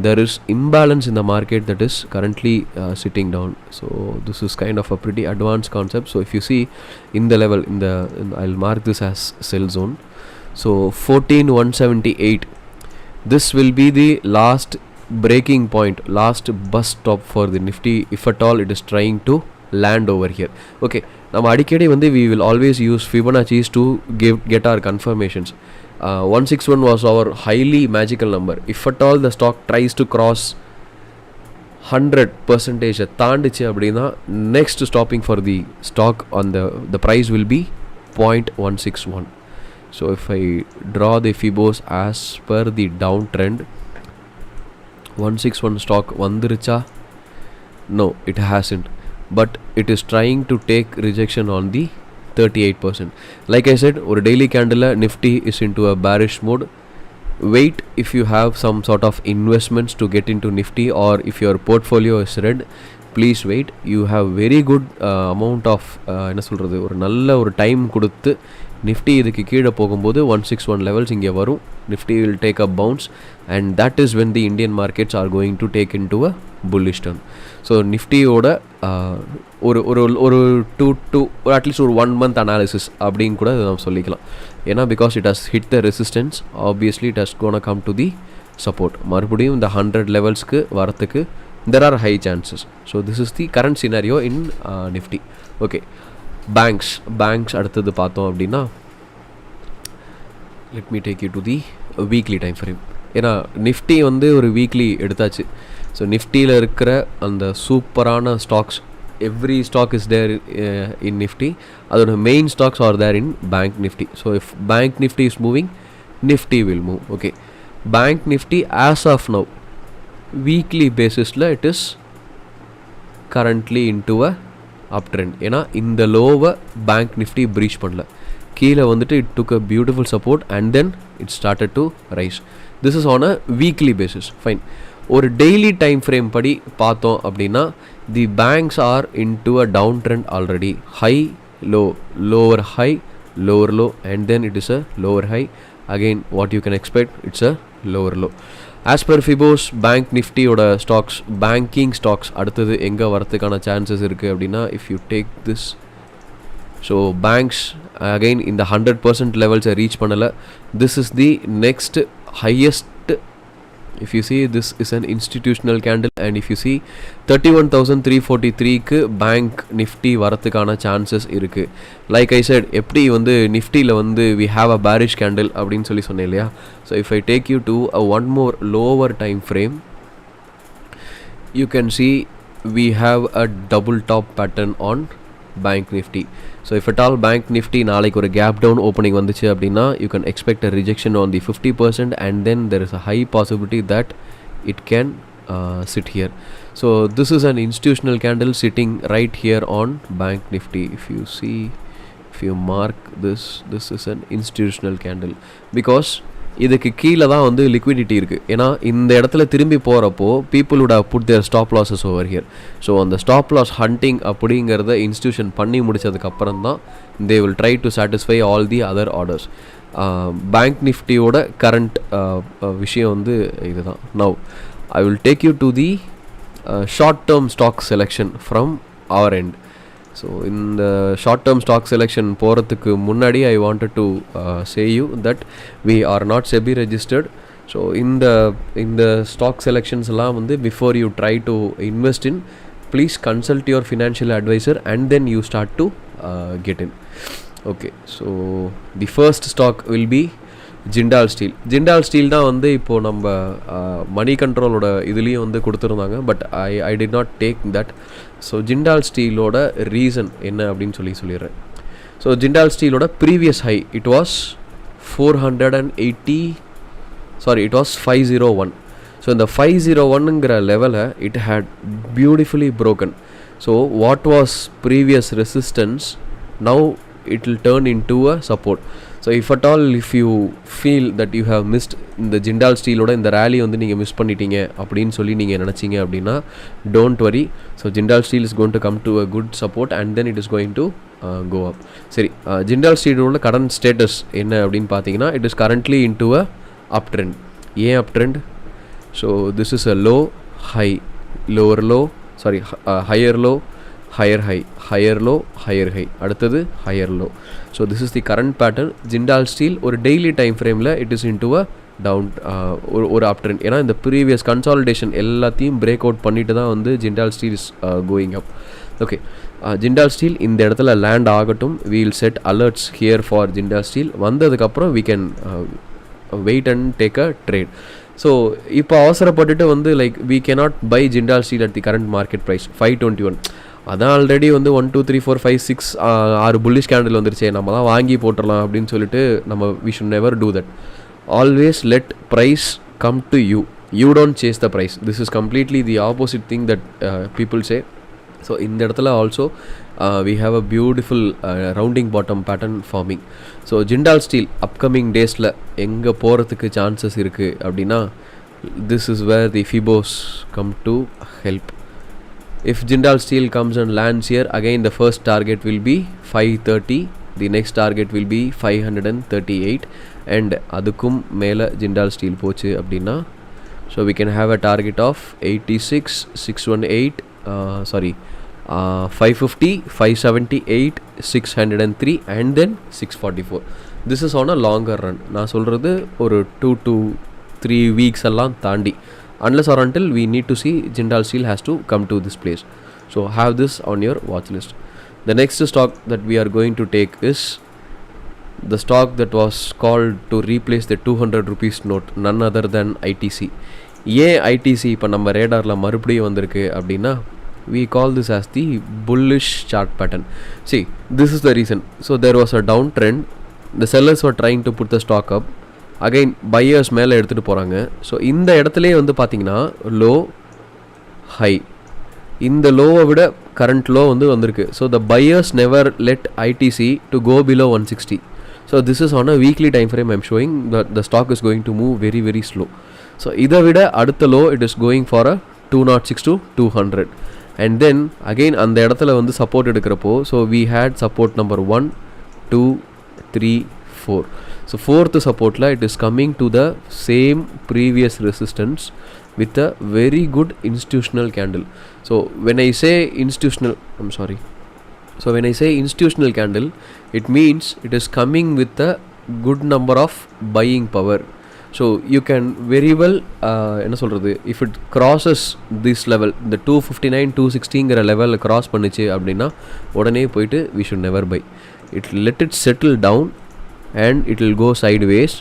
There is imbalance in the market that is currently sitting down. So this is kind of a pretty advanced concept. So if you see in the level, I'll mark this as sell zone. So 14,178, this will be the last breaking point, last bus stop for the Nifty if at all it is trying to land over here. Okay, நம்ம அடிக்கடி வந்து we will always use Fibonacci's to get our confirmations. 161 was our highly magical number. If at all the stock tries to cross 100% தாண்டிச்சு அப்படின்னா next stopping for the stock on the price will be 0.161. So if I draw the Fibos as per the downtrend, 161 stock வந்துருச்சா? No, it hasn't. But it is trying to take rejection on the 38%. Like I said, ஒரு daily candle Nifty is into a bearish mode. Wait if you have some sort of investments to get into Nifty, or if your portfolio is red, please wait. You have very good amount of என்ன சொல்கிறது, ஒரு நல்ல ஒரு time கொடுத்து Nifty இதுக்கு கீழே போகும்போது 161 levels இங்கே வரும். Nifty will take a bounce and that is when the Indian markets are going to take into a bullish turn. So நிஃப்டியோட ஒரு ஒரு ஒரு அட்லீஸ்ட் ஒரு 1 month அனாலிசிஸ் அப்படின்னு கூட நம்ம சொல்லிக்கலாம். ஏன்னா because it has hit the resistance, obviously it has gonna come to the support. மறுபடியும் இந்த 100 levelsக்கு வரத்துக்கு there are high chances. So this is the current scenario in Nifty. Okay, banks அடுத்தது பார்த்தோம் அப்படின்னா, let me take you to the weekly time frame. ஏன்னா நிஃப்டி வந்து ஒரு weekly எடுத்தாச்சு. ஸோ நிஃப்டியில் இருக்கிற அந்த சூப்பரான stocks, every stock is there in Nifty. அதோட main stocks are there in bank Nifty. So if bank Nifty is moving, Nifty will move. Okay, bank Nifty as of now weekly பேசிஸில் it is currently into a up trend. ஏன்னா இந்த லோவை bank Nifty breach பண்ணல, கீழே வந்துட்டு it took a beautiful support and then it started to rise. This is on a weekly basis. Fine. ஒரு daily time frame படி பார்த்தோம் அப்படின்னா, the banks are in to a down trend already. High low, lower high, lower low, and then it is a lower high. Again, what you can expect, it's a lower low. As per Fibos, bank nifty oda stocks, banking stocks அடுத்தது எங்கே வரத்துக்கான chances இருக்குது அப்படின்னா, if you take this, so banks again in the 100% levels reach பண்ணல. This is the next highest. If you see, this is an institutional candle, and if you see 31,343 க்கு bank nifty வரத்துக்கான chances இருக்கு. Like I said, எப்படி வந்து நிஃப்டியில் வந்து we have a bearish candle அப்படின்னு சொல்லி சொன்னேன் இல்லையா. So if I take you to a one more lower time frame, you can see we have a double top pattern on bank nifty. So if at all bank nifty நாளைக்கு ஒரு gap down opening வந்துச்சு அப்படின்னா, you can expect a rejection on the 50%, and then there is a high possibility that it can sit here. So this is an institutional candle sitting right here on bank nifty. If you see, if you mark this is an institutional candle, because இதுக்கு கீழே தான் வந்து liquidity இருக்குது. ஏன்னா இந்த இடத்துல திரும்பி போகிறப்போ people would have put their stop losses over here. So அந்த ஸ்டாப் லாஸ் ஹண்டிங் அப்படிங்கிறத இன்ஸ்டியூஷன் பண்ணி முடித்ததுக்கப்புறம் தான் they will try to satisfy all the other orders. Bank நிஃப்டியோட கரண்ட் விஷயம் வந்து இதுதான். Now I will take you to the short term stock selection from our end. So இந்த ஷார்ட் டேர்ம் ஸ்டாக் செலெக்ஷன் போகிறதுக்கு முன்னாடி I wanted to say you that we are not SEBI registered. So இந்த stock செலெக்ஷன்ஸ்லாம் வந்து before you try to invest in, please consult your financial advisor and then you start to get in. Okay, so the first stock will be Jindal steel. Jindal steel தான் வந்து இப்போது நம்ம மணி கண்ட்ரோலோட இதுலேயும் வந்து கொடுத்துருந்தாங்க, but I did not take that. So Jindal ஸ்டீலோட ரீசன் என்ன அப்படின்னு சொல்லிடுறேன். ஸோ ஜிண்டால் ஸ்டீலோட previous high it was 501. So இந்த 501ங்கிற லெவலை it had beautifully broken. So what was previous resistance, now it will turn into a support. So if at all if you feel that you have missed இந்த ஜிண்டால் ஸ்டீலோட இந்த rally வந்து நீங்கள் miss பண்ணிட்டீங்க அப்படின்னு சொல்லி நீங்கள் நினச்சிங்க அப்படின்னா, don't worry. So Jindal steel is going to come to a good support and then it is going to go up. சரி, ஜிண்டால் ஸ்டீலோட கரண்ட் ஸ்டேட்டஸ் என்ன அப்படின்னு பார்த்தீங்கன்னா, it is currently in to a up trend. ஏன் up trend? So this is a low high, lower low, sorry higher low, higher high, higher low, higher high, அடுத்தது higher low. So this is the current pattern. Jindal steel ஒரு daily time ஃப்ரேமில் it is in to a down, ஒரு up trend. ஏன்னா இந்த previous consolidation எல்லாத்தையும் break out பண்ணிட்டு தான் வந்து Jindal steel is going up. Okay, Jindal steel இந்த இடத்துல லேண்ட் ஆகட்டும். We'll set alerts here for Jindal steel. வந்ததுக்கப்புறம் we can wait and take a trade. So இப்போ அவசரப்பட்டுட்டு வந்து like we cannot buy Jindal steel at the current market price 521. அதான் already வந்து 1 2 3 4 5 6 6 bullish candle வந்துருச்சு, நம்ம தான் வாங்கி போட்டுடலாம் அப்படின்னு சொல்லிட்டு நம்ம we should never do that. Always let price come to you. You don't chase the price. This is completely the opposite thing that people say. So இந்த இடத்துல also we have a beautiful rounding bottom pattern forming. So Jindal steel upcoming டேஸில் எங்கே போகிறதுக்கு chances இருக்குது அப்படின்னா, this is where the Fibos come to help. If Jindal Steel comes and lands here, again the first target will be 530, the next target will be 538, and அதுக்கும் மேலே Jindal Steel போச்சு அப்படின்னா, so we can have a target of 86, 618, 550, 578, 603, and then 644. This is on a longer run. நான் சொல்கிறது ஒரு 2 to 3 weeks எல்லாம் தாண்டி, unless or until we need to see Jindal Steel has to come to this place. So have this on your watch list. The next stock that we are going to take is the stock that was called to replace the 200 rupees note, none other than ITC. ஏன் ITC இப்போ நம்ம ரேடாரில் மறுபடியும் வந்திருக்கு அப்படின்னா, we call this as the bullish chart pattern. See, this is the reason. So there was a downtrend, the sellers were trying to put the stock up, again buyers மேலே எடுத்துகிட்டு போகிறாங்க. So இந்த இடத்துலே வந்து பார்த்திங்கன்னா லோ ஹை, இந்த லோவை விட current low வந்து வந்திருக்கு. So the buyers never let ITC to go below 160. So this is on a weekly time frame. I'm showing that the stock is going to move very very slow. So இதை விட அடுத்த low it is going for a 206 to 200, and then again அந்த இடத்துல வந்து support எடுக்கிறப்போ, so we had support number 1 2 3 4. So fourth supportல it is coming to the same previous resistance with a very good institutional candle. So when I say institutional, I'm sorry, so when I say institutional candle, it means it is coming with a good number of buying power. So you can very well என்ன சொல்கிறது, if it crosses this level, the 259 260ங்கிற லெவலில் cross பண்ணிச்சு அப்படின்னா உடனே போயிட்டு we should never buy. It let it settle down and it will go sideways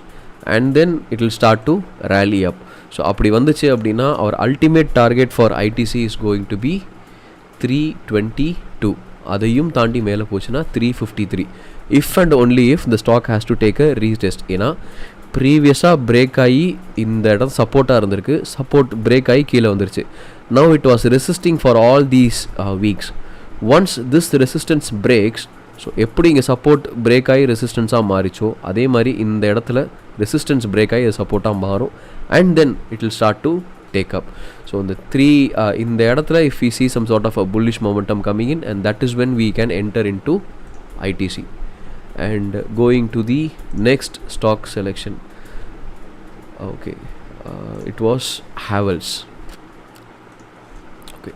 and then it will start to rally up. So அப்படி வந்துச்சு அப்படின்னா our ultimate target for ITC is going to be 322. அதையும் தாண்டி மேலே போச்சுன்னா 353, if and only if the stock has to take a retest. ஏன்னா ப்ரீவியஸாக break ஆகி இந்த இடம் சப்போர்ட்டாக இருந்திருக்கு, சப்போர்ட் பிரேக் ஆகி கீழே வந்துருச்சு. Now it was resisting for all these weeks. Once this resistance breaks, so எப்படி இங்கே சப்போர்ட் பிரேக் ஆகி ரெசிஸ்டன்ஸாக மாறிச்சோ அதே மாதிரி இந்த இடத்துல ரெசிஸ்டன்ஸ் பிரேக் ஆகி அது சப்போர்ட்டாக மாறும், and then it will start to take up. So இந்த இடத்துல if we see some sort of a bullish momentum coming in, and that is when we can enter into ITC. And going to the next stock selection, okay, it was Havells. Okay,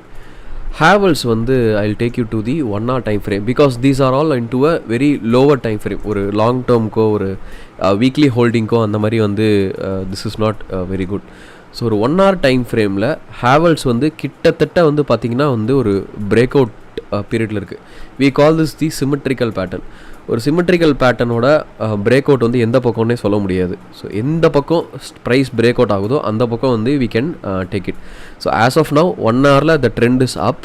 Havells வந்து I'll take you to the 1 hour time frame because these are all into a very lower time frame. ஒரு long டேர்ம்க்கோ ஒரு weekly ஹோல்டிங்க்கோ அந்த மாதிரி வந்து this is not very good. So ஒரு 1 hour time ஃப்ரேமில் Havells வந்து கிட்டத்தட்ட வந்து பார்த்திங்கன்னா வந்து ஒரு பிரேக் அவுட் பீரியடில் இருக்குது. we call this the symmetrical pattern. ஒரு சிமெட்ரிக்கல் பேட்டர்னோட பிரேக் அவுட் வந்து எந்த பக்கம்னே சொல்ல முடியாது. ஸோ எந்த பக்கம் ப்ரைஸ் பிரேக் அவுட் ஆகுதோ அந்த பக்கம் வந்து we can take it. So as of now 1 hourல the trend is up,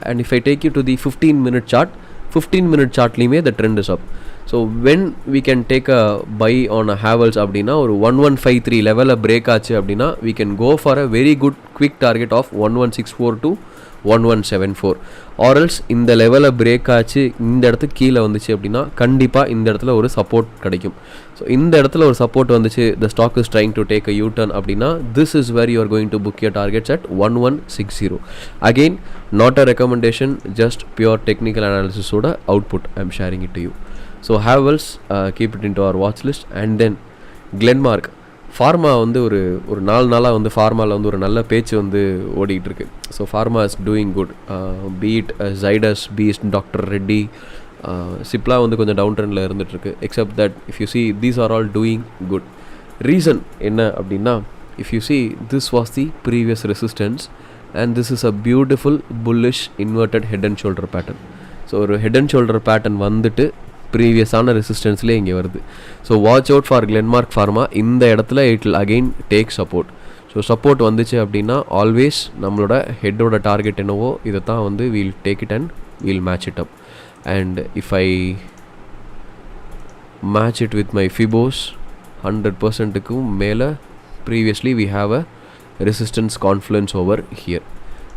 and if I take you to the 15-minute chart, 15-minute chartலையுமே the trend is up. So when we can take a buy on a Havells அப்படின்னா ஒரு 1153 லெவலில் break ஆச்சு அப்படின்னா we can go for a very good quick target of 1164 to 1174, or else இந்த லெவலில் break ஆச்சு இந்த இடத்துக்கு கீழே வந்துச்சு அப்படின்னா கண்டிப்பாக இந்த இடத்துல ஒரு சப்போர்ட் கிடைக்கும். ஸோ இந்த இடத்துல ஒரு சப்போர்ட் வந்துச்சு, the stock is trying to take a U-turn அப்படின்னா this is where you are going to book your targets at 1160. Again, not a recommendation, just pure technical analysis ஓட output I am sharing it to you. So Havells, keep it into our watch list. And then Glenmark pharma வந்து ஒரு 4 நாளாக வந்து ஃபார்மாவில் வந்து ஒரு நல்ல பேச்சு வந்து ஓடிக்கிட்டு இருக்கு. So pharma is doing good, beat Zydus, beat doctor Reddy, Cipla வந்து கொஞ்சம் டவுன் ட்ரெண்டில் இருந்துகிட்ருக்கு. Except that if you see these are all doing good. Reason என்ன அப்படின்னா, if you see this was the previous resistance and this is a beautiful bullish inverted head and shoulder pattern. So ஒரு head and shoulder pattern வந்துட்டு ப்ரீவியஸான ரெசிஸ்டன்ஸ்லேயே இங்கே வருது. So watch out for Glenmark pharma. இந்த இடத்துல it will again take support. So support வந்துச்சு அப்படின்னா ஆல்வேஸ் நம்மளோட ஹெட்டோட டார்கெட் என்னவோ இதை தான் வந்து we'll take it and we'll match it up. And if I match it with my fibos 100%க்கும் மேலே previously we have a resistance confluence over here.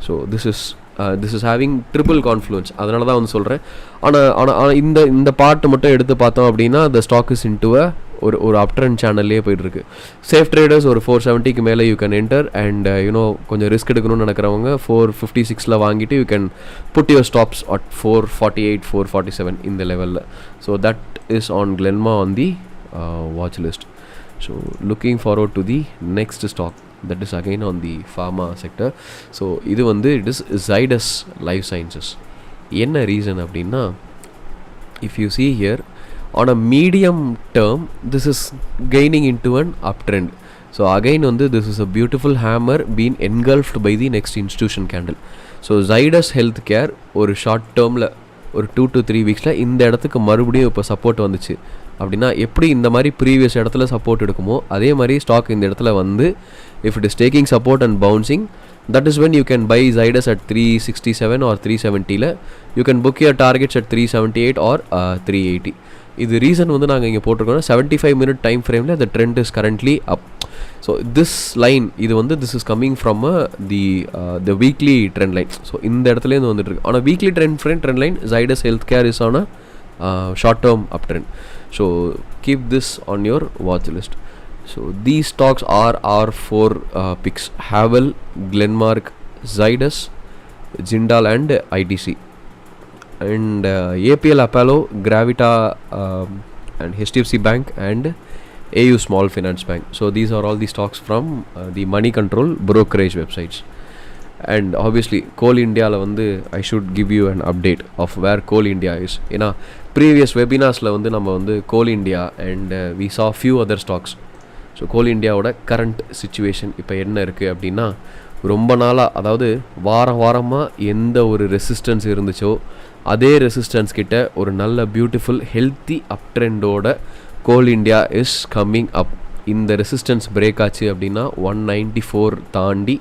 So this is having triple confluence. அதனால தான் வந்து சொல்கிறேன். ஆனால் இந்த பார்ட்டை மட்டும் எடுத்து பார்த்தோம் அப்படின்னா the stock is into a ஒரு அப் ட்ரெண்ட் சேனல்லே போயிட்டுருக்கு. சேஃப் ட்ரேடர்ஸ் ஒரு 470க்கு மேலே you can enter, and you know கொஞ்சம் ரிஸ்க் எடுக்கணும்னு நினைக்கிறவங்க 456 வாங்கிட்டு you can put your stops at 448 447 இந்த லெவலில். So that is on Glenma on the watch list. So looking forward to the next stock, that is again on the pharma sector. So இது வந்து it is Zydus Life Sciences. என்ன reason அப்படின்னா, if you see here on a medium term this is gaining into an uptrend. So again வந்து this is a beautiful hammer been engulfed by the next institution candle. So Zydus health care ஒரு short term ஒரு 2 to 3 வீக்ஸில் இந்த இடத்துக்கு மறுபடியும் இப்போ support வந்துச்சு அப்படின்னா எப்படி இந்த மாதிரி ப்ரீவியஸ் இடத்துல சப்போர்ட் எடுக்குமோ அதே மாதிரி ஸ்டாக் இந்த இடத்துல வந்து if it is taking support and bouncing, that is when you can buy Zydus at 367 or 370. You can book your targets at 378 or 380. இது ரீசன் வந்து நாங்கள் இங்கே போட்டிருக்கோம் 75 minute டைம் ஃப்ரேமில் the trend is currently up. So this line இது வந்து this is coming from the weekly trend line. So இந்த இடத்துலேருந்து வந்துட்டு இருக்கு. ஆனால் weekly trend line Zydus health care is on a short term up trend. So keep this on your watch list. So these stocks are our 4 picks: Havel, Glenmark, Zydus, Jindal and ITC. And APL Apollo, Gravita and HDFC Bank and AU Small Finance Bank. So these are all the stocks from the money control brokerage websites. And obviously Coal India la vandu I should give you an update of where Coal India is. Ena previous webinars la vandu nama vandu Coal India and we saw few other stocks. So Coal India oda current situation இப்போ என்ன இருக்குது அப்படின்னா, ரொம்ப நாளாக அதாவது வாரமாக எந்த ஒரு ரெசிஸ்டன்ஸ் இருந்துச்சோ அதே ரெசிஸ்டன்ஸ் கிட்ட ஒரு நல்ல பியூட்டிஃபுல் ஹெல்த்தி அப் ட்ரெண்டோட coal India is coming up. இந்த ரெசிஸ்டன்ஸ் பிரேக் ஆச்சு அப்படின்னா 194 தாண்டி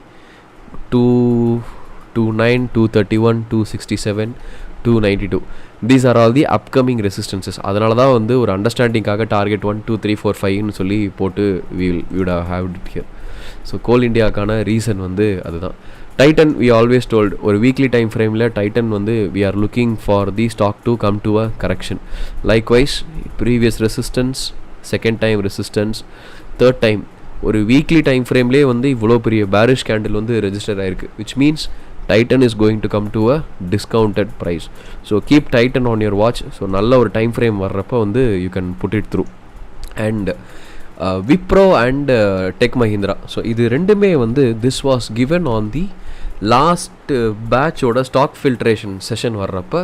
229, 231, 267, 292. These are all the upcoming resistances. அதனால தான் வந்து ஒரு அண்டர்ஸ்டாண்டிங்காக டார்கெட் 1, 2, 3, 4, 5ன்னு சொல்லி போட்டு we would have it here. So coal இண்டியாக்கான ரீசன் வந்து அதுதான். டைட்டன் we always told ஒரு வீக்லி டைம் ஃப்ரேமில் டைட்டன் வந்து we are looking for the stock to come to a correction. Likewise previous resistance, second time resistance, third time ஒரு weekly time ஃப்ரேம்லேயே வந்து இவ்வளோ பெரிய பேரிஷ் கேண்டில் வந்து ரெஜிஸ்டர் ஆயிருக்கு, which means Titan is going to come to a discounted price. So keep Titan on your watch. So நல்ல ஒரு time frame வர்றப்போ வந்து you can put it through. And Wipro and Tech Mahindra. So இது ரெண்டுமே வந்து this was given on the last batch ஓட stock filtration session வர்றப்போ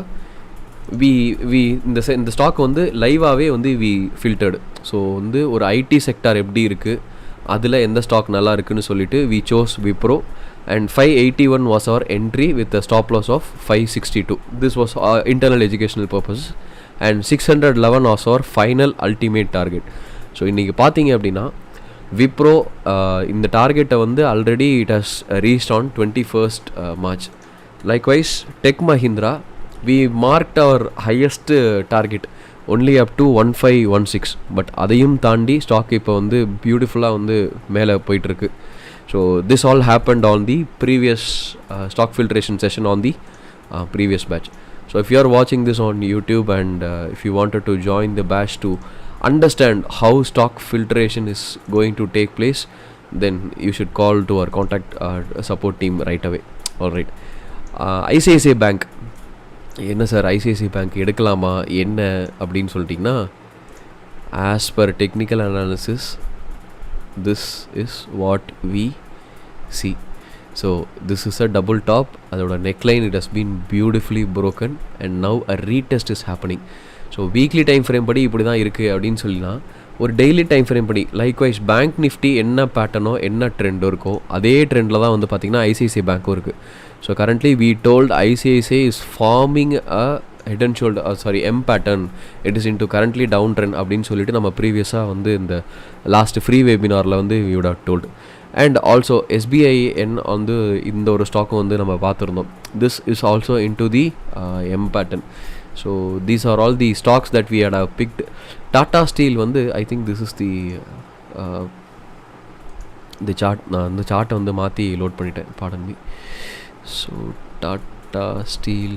இந்த ஸ்டாக் வந்து லைவாகவே வந்து we filtered. ஸோ வந்து ஒரு ஐடி செக்டார் எப்படி இருக்குது, அதில் எந்த ஸ்டாக் நல்லா இருக்குன்னு சொல்லிட்டு we chose Wipro. And 581 was our entry with a stop loss of 562. This was internal educational purposes. And 611 was our final ultimate target. So இன்றைக்கி பார்த்தீங்க அப்படின்னா விப்ரோ இந்த டார்கெட்டை வந்து already it has reached on 21st March. Likewise tech Mahindra we marked our highest target only up to 1516. But அதையும் தாண்டி stock இப்போ வந்து பியூட்டிஃபுல்லாக வந்து மேலே போயிட்டுருக்கு. So this all happened on the previous stock filtration session on the previous batch. So if you are watching this on YouTube and if you wanted to join the batch to understand how stock filtration is going to take place, then you should call to our contact support team right away. All right. ICICI Bank. என்ன sir ICICI bank எடுக்கலாமா என்ன அப்படின்னு சொல்லிட்டிங்கன்னா, as per technical analysis this is what we see. So this is a double top. அதோட neckline it has been beautifully broken and now a retest is happening. So weekly time frame படி இப்படி தான் இருக்குது அப்படின்னு சொல்லினா, ஒரு daily time frame படி likewise bank Nifty என்ன பேட்டர்னோ என்ன ட்ரெண்டோ இருக்கோ அதே ட்ரெண்டில் தான் வந்து பார்த்திங்கன்னா ஐசிஐசிஐ பேங்க்கும் இருக்குது. So currently we told ICICI is forming a head and shoulder M pattern. It is into currently down trend அப்படின்னு சொல்லிட்டு நம்ம ப்ரீவியஸாக வந்து இந்த லாஸ்ட் ஃப்ரீ வெபினாரில் வந்து we would have told. And also SBIN வந்து இந்த ஒரு ஸ்டாக்கும் வந்து நம்ம பார்த்துருந்தோம். This is also into the M pattern. So these are all the stocks that we had picked. Tata Steel வந்து I think this is the chart. நான் அந்த சார்ட்டை வந்து மாற்றி லோட் பண்ணிட்டேன், pardon me. So Tata Steel,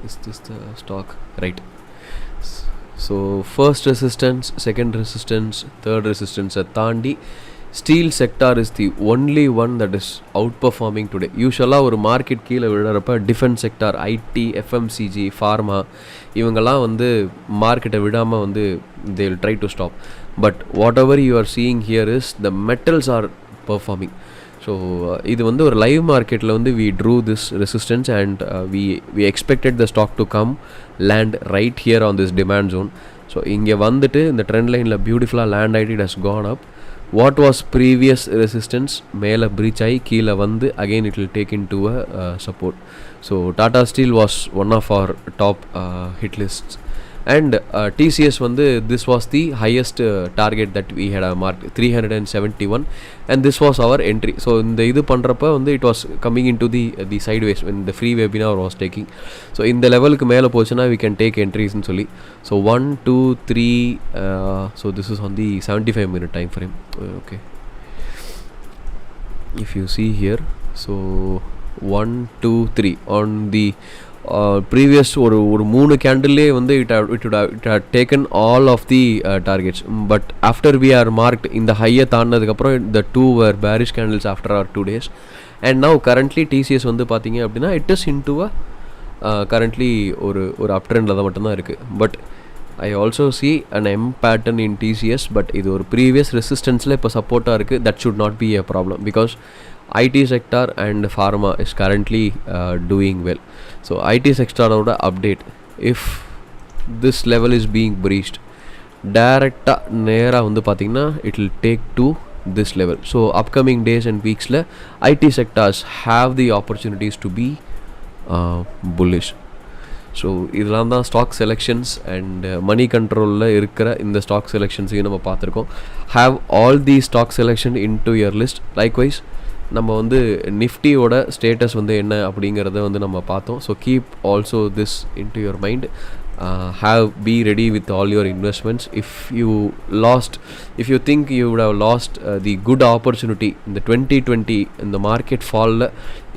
is this the stock? Right. So first resistance, second resistance, third resistance தாண்டி steel sector is the only one that is outperforming today. யூஸ்வலாக ஒரு market கீழே விழுறப்ப defence sector, IT, FMCG, pharma இவங்கெல்லாம் வந்து மார்க்கெட்டை விடாமல் வந்து they will try to stop. But whatever you are seeing here is the metals are performing. So இது வந்து ஒரு லைவ் மார்க்கெட்டில் வந்து we drew this resistance and we expected the stock to come land right here on this demand zone. So இங்கே வந்துட்டு இந்த trend லைனில் பியூட்டிஃபுல்லாக லேண்ட் ஆகிட்டு it has gone up. What was previous resistance மேலே ப்ரீச் ஆகி கீழே வந்து again it will take in to a support. So Tata steel was one of our top hit lists. And TCS வந்து this was the highest target that we had marked 371 and this was our entry. So இந்த இது பண்ணுறப்ப வந்து it was coming into the sideways when the free webinar was taking. So இந்த லெவலுக்கு மேலே போச்சுன்னா we can take entries ன்னு சொல்லி. So 1 2 3 so this is on the 75-minute time frame. Okay, if you see here, so 1 2 3 on the previous ஒரு 3 கேண்டில்லே வந்து it had taken all of the targets, but after we are marked இந்த ஹையை தாண்டினதுக்கப்புறம் the 2 were bearish candles after our 2 days and now currently TCS வந்து பார்த்தீங்க அப்படின்னா it is into a currently ஒரு அப் ட்ரெண்டில் தான் மட்டும்தான் இருக்குது. But I also see an M pattern in TCS, but இது ஒரு ப்ரீவியஸ் ரெசிஸ்டன்ஸில் இப்போ சப்போர்ட்டாக இருக்குது. that should not be a problem because IT sector and pharma is currently doing well. So IT sector oda update, if this level is being breached direct நேரா வந்து பார்த்தீங்கன்னா it will take to this level. So upcoming days and weeks la IT sectors have the opportunities to be bullish. So இதெல்லாம் தான் stock selections and money கண்ட்ரோலில் இருக்கிற இந்த stock செலெக்ஷன்ஸையும் நம்ம பார்த்துருக்கோம். Have all the stock selection in to your list. Likewise நம்ம வந்து நிஃப்டியோட ஸ்டேட்டஸ் வந்து என்ன அப்படிங்கிறத வந்து நம்ம பார்த்தோம். So keep also this in to your mind. be ready with all your investments. If you think you would have lost the good opportunity in the 2020 in the market fall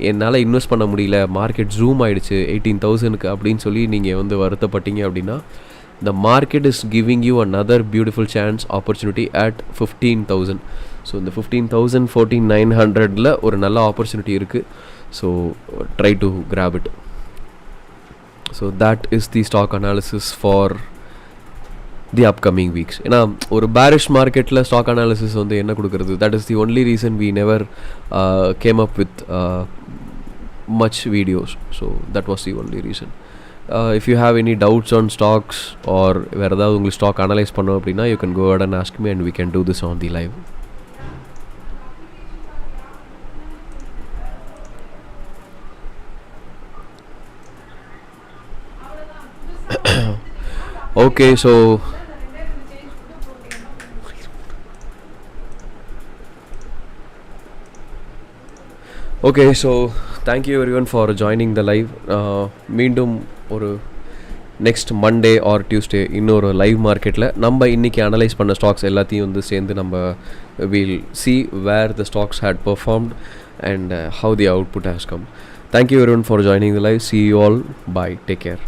என்னால் invest பண்ண முடியல, market zoom ஆகிடுச்சு 18,000க்கு அப்படின்னு சொல்லி நீங்கள் வந்து வருத்தப்பட்டீங்க அப்படின்னா the market is giving you another beautiful chance opportunity at 15,000. So இந்த 15,000 14,900ல ஒரு நல்ல ஆப்பர்ச்சுனிட்டி இருக்குது. So try to grab it. So that is the stock analysis for the upcoming weeks. ஏன்னா ஒரு bearish marketல stock analysis வந்து என்ன கொடுக்குறது, that is the only reason we never came up with much videos. So that was the only reason. If you have any doubts on stocks or வேறு ஏதாவது உங்களுக்கு stock analyze பண்ணோம் அப்படின்னா you can go ahead and ask me and we can do this on the live. Okay, so thank you everyone for joining the live. மீண்டும் ஒரு next Monday R Tuesday இன்னொரு live மார்க்கெட்டில் நம்ம இன்றைக்கி analyse பண்ண stocks எல்லாத்தையும் வந்து சேர்ந்து நம்ம will see where the stocks had performed and how the output has come. Thank you everyone for joining the live. See you all. Bye. Take care.